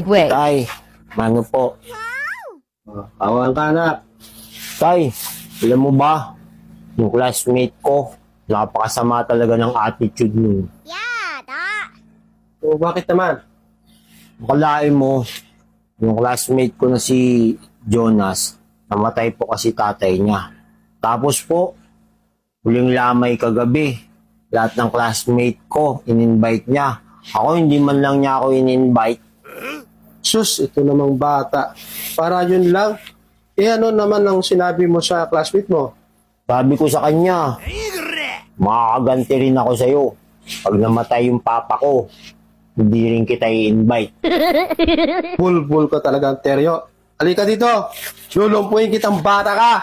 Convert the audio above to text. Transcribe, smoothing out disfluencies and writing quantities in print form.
#wig. Tay, ano po? Awan ka na. Tay, alam mo ba, yung classmate ko, napakasama talaga ng attitude nun. O bakit naman? Akalain mo, yung classmate ko na si Jonas, namatay po kasi tatay niya. Tapos po, huling lamay kagabi, lahat ng classmate ko, in-invite niya. Ako, hindi man lang niya ako in-invite. Sus, ito namang bata. Para yun lang. Ano naman ang sinabi mo sa classmate mo? Sabi ko sa kanya, makakaganti rin ako sa'yo. Pag namatay yung papa ko, hindi rin kita i-invite. Bulbul ka talaga, Teryo. Halika dito. Lulumpuin kitang bata ka.